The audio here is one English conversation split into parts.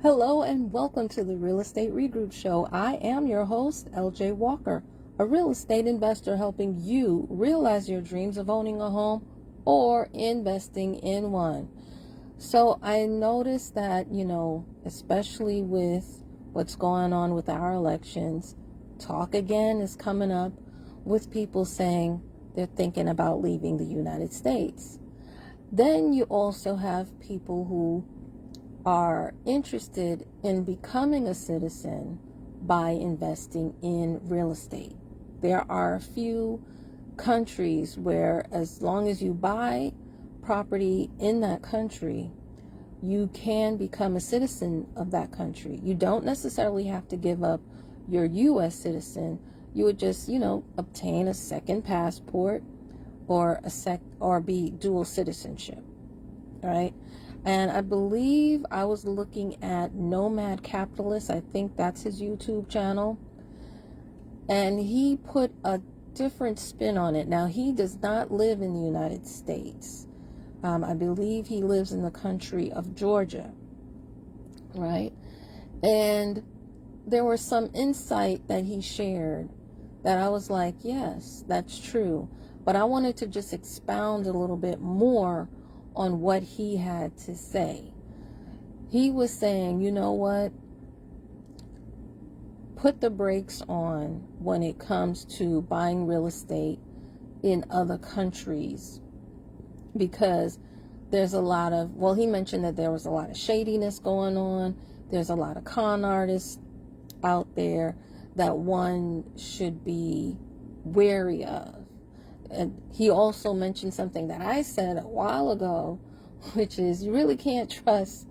Hello and welcome to the Real Estate Regroup Show. I am your host, LJ Walker, a real estate investor helping you realize your dreams of owning a home or investing in one. So I noticed that, especially with what's going on with our elections, talk again is coming up with people saying they're thinking about leaving the United States. Then you also have people who are interested in becoming a citizen by investing in real estate. There are a few countries where, as long as you buy property in that country, you can become a citizen of that country. You don't necessarily have to give up your U.S. citizen. You would just, obtain a second passport or be dual citizenship, right? And I believe I was looking at Nomad Capitalist. I think that's his YouTube channel. And he put a different spin on it. Now, he does not live in the United States. I believe he lives in the country of Georgia, right? And there was some insight that he shared that I was like, yes, that's true. But I wanted to just expound a little bit more on what he had to say. He was saying, you know what? Put the brakes on when it comes to buying real estate in other countries, because there's a lot of, he mentioned that there was a lot of shadiness going on. There's a lot of con artists out there that one should be wary of. And he also mentioned something that I said a while ago, which is you really can't trust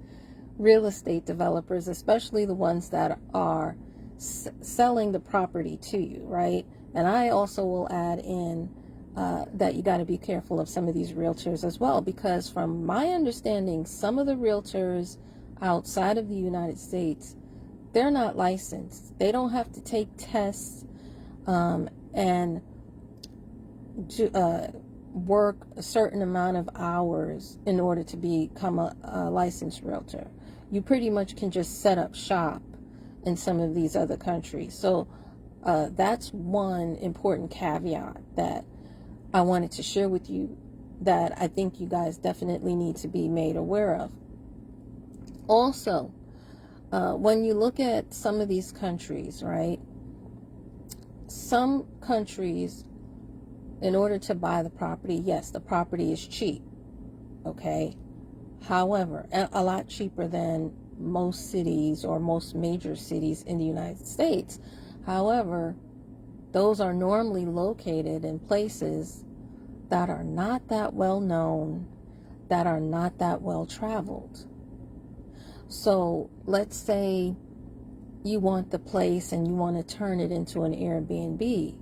real estate developers, especially the ones that are selling the property to you, right? And I also will add in that you got to be careful of some of these realtors as well, because from my understanding, some of the realtors outside of the United States, they're not licensed. They don't have to take tests and to work a certain amount of hours in order to become a licensed realtor. You pretty much can just set up shop in some of these other countries. So that's one important caveat that I wanted to share with you that I think you guys definitely need to be made aware of. Also, when you look at some of these countries, right? Some countries, in order to buy the property, yes, the property is cheap, okay? However, a lot cheaper than most cities or most major cities in the United States. However, those are normally located in places that are not that well known, that are not that well traveled. So let's say you want the place and you want to turn it into an Airbnb.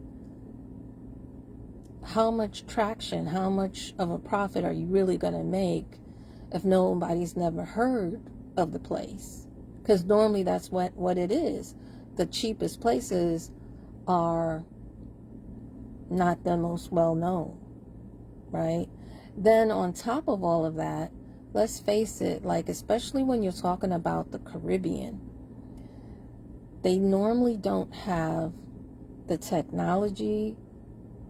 How much traction, how much of a profit are you really going to make if nobody's never heard of the place? Because normally that's what it is. The cheapest places are not the most well known, right? Then on top of all of that, let's face it, like especially when you're talking about the Caribbean, they normally don't have the technology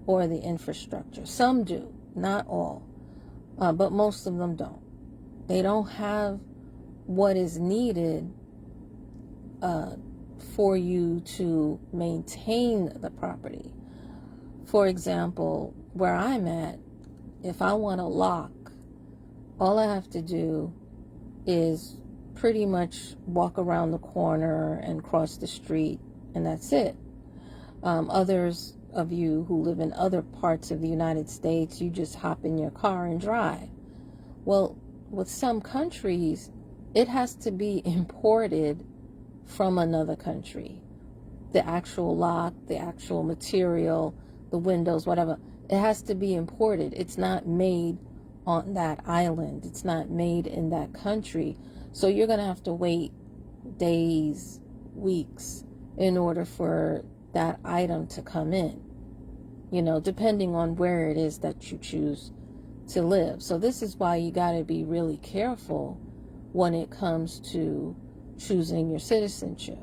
or the infrastructure. Some do, not all, but most of them don't. They don't have what is needed for you to maintain the property. For example, where I'm at, if I want a lock, all I have to do is pretty much walk around the corner and cross the street, and that's it. Others of you who live in other parts of the United States, you just hop in your car and drive. Well, with some countries, it has to be imported from another country. The actual lock, the actual material, the windows, whatever, it has to be imported. It's not made on that island. It's not made in that country. So you're going to have to wait days, weeks in order for that item to come in, depending on where it is that you choose to live. So this is why you got to be really careful when it comes to choosing your citizenship.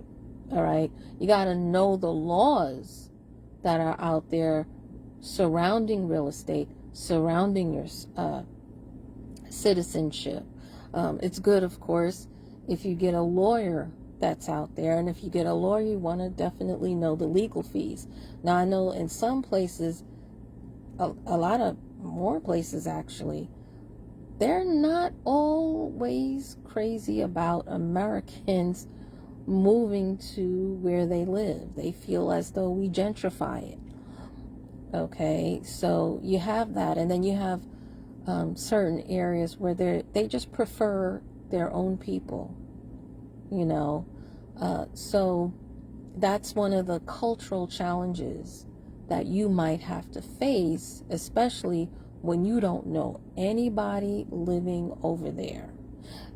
All right. You got to know the laws that are out there surrounding real estate, surrounding your citizenship. It's good, of course, if you get a lawyer that's out there. And if you get a lawyer, you want to definitely know the legal fees. Now, I know in some places, a lot of more places actually, they're not always crazy about Americans moving to where they live. They feel as though we gentrify it. Okay, so you have that, and then you have certain areas where they just prefer their own people, you know. So that's one of the cultural challenges that you might have to face, especially when you don't know anybody living over there.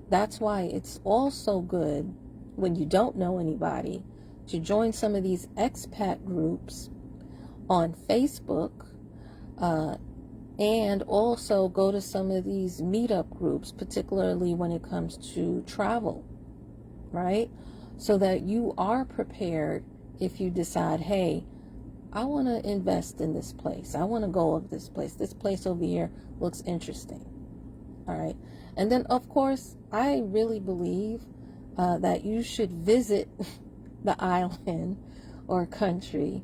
That's why it's also good when you don't know anybody to join some of these expat groups on Facebook, and also go to some of these meetup groups, particularly when it comes to travel, right? So that you are prepared if you decide, hey, I want to invest in this place. I want to go of this place. This place over here looks interesting. All right. And then, of course, I really believe that you should visit the island or country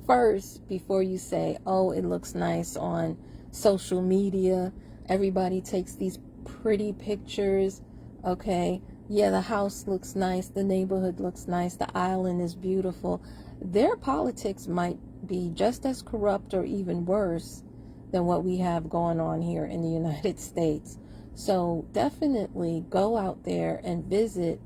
first before you say, oh, it looks nice on social media. Everybody takes these pretty pictures. Okay. Yeah, the house looks nice. The neighborhood looks nice. The island is beautiful. Their politics might be just as corrupt or even worse than what we have going on here in the United States. So definitely go out there and visit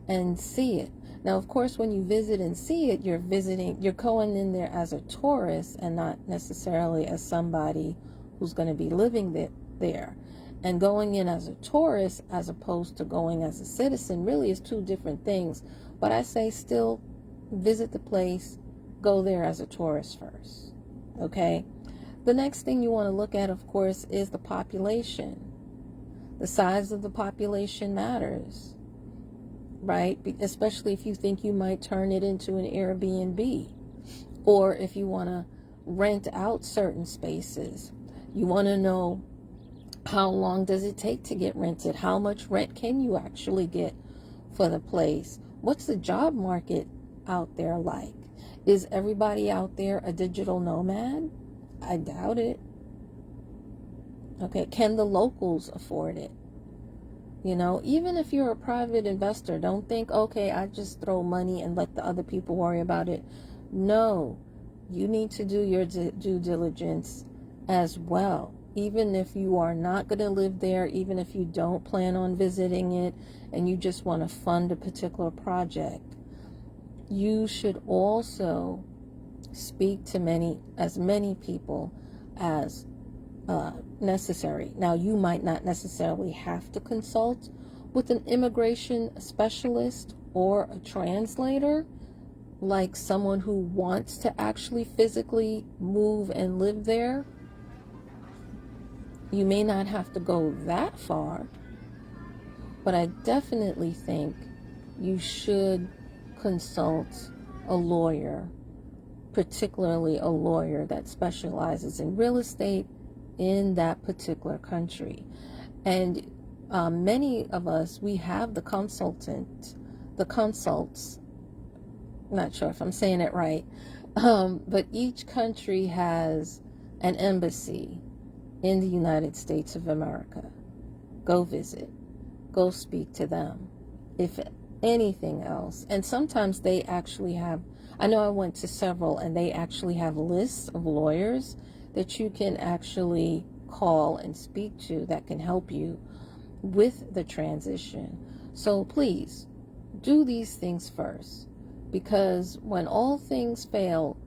and see it. Now, of course, when you visit and see it, you're going in there as a tourist and not necessarily as somebody who's going to be living there. And going in as a tourist as opposed to going as a citizen really is two different things. But I say still visit the place, go there as a tourist first. Okay? The next thing you want to look at, of course, is the population. The size of the population matters, right? Especially if you think you might turn it into an Airbnb, or if you want to rent out certain spaces. You want to know, how long does it take to get rented? How much rent can you actually get for the place? What's the job market out there like? Is everybody out there a digital nomad? I doubt it. Okay, can the locals afford it? You know, even if you're a private investor, don't think, okay, I just throw money and let the other people worry about it. No, you need to do your due diligence as well. Even if you are not going to live there, even if you don't plan on visiting it and you just want to fund a particular project, you should also speak to as many people as necessary. Now, you might not necessarily have to consult with an immigration specialist or a translator, like someone who wants to actually physically move and live there. You may not have to go that far, but I definitely think you should consult a lawyer, particularly a lawyer that specializes in real estate in that particular country. And many of us, we have the consults, not sure if I'm saying it right, but each country has an embassy in the United States of America. Go visit, go speak to them, if anything else. And sometimes they actually have, I know I went to several, and they actually have lists of lawyers that you can actually call and speak to that can help you with the transition. So please do these things first, because when all things fail,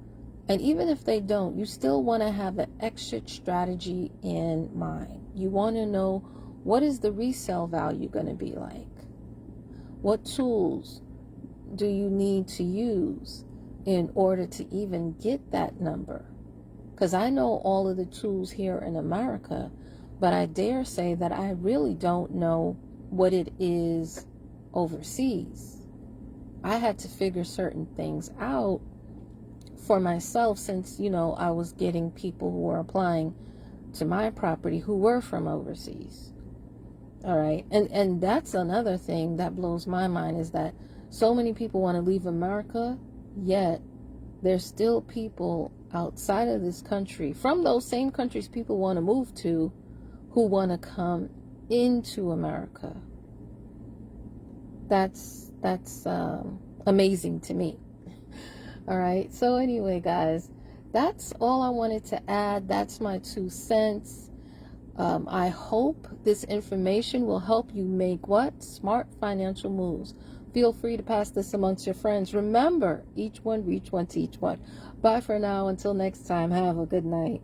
and even if they don't, you still want to have an exit strategy in mind. You want to know, what is the resale value going to be like? What tools do you need to use in order to even get that number? Because I know all of the tools here in America, but I dare say that I really don't know what it is overseas. I had to figure certain things out for myself, since, I was getting people who were applying to my property who were from overseas. All right. And that's another thing that blows my mind, is that so many people want to leave America, yet there's still people outside of this country, from those same countries people want to move to, who want to come into America. That's amazing to me. All right. So anyway, guys, that's all I wanted to add. That's my 2 cents. I hope this information will help you make what? Smart financial moves. Feel free to pass this amongst your friends. Remember, each one reach one, teach one. Bye for now. Until next time, have a good night.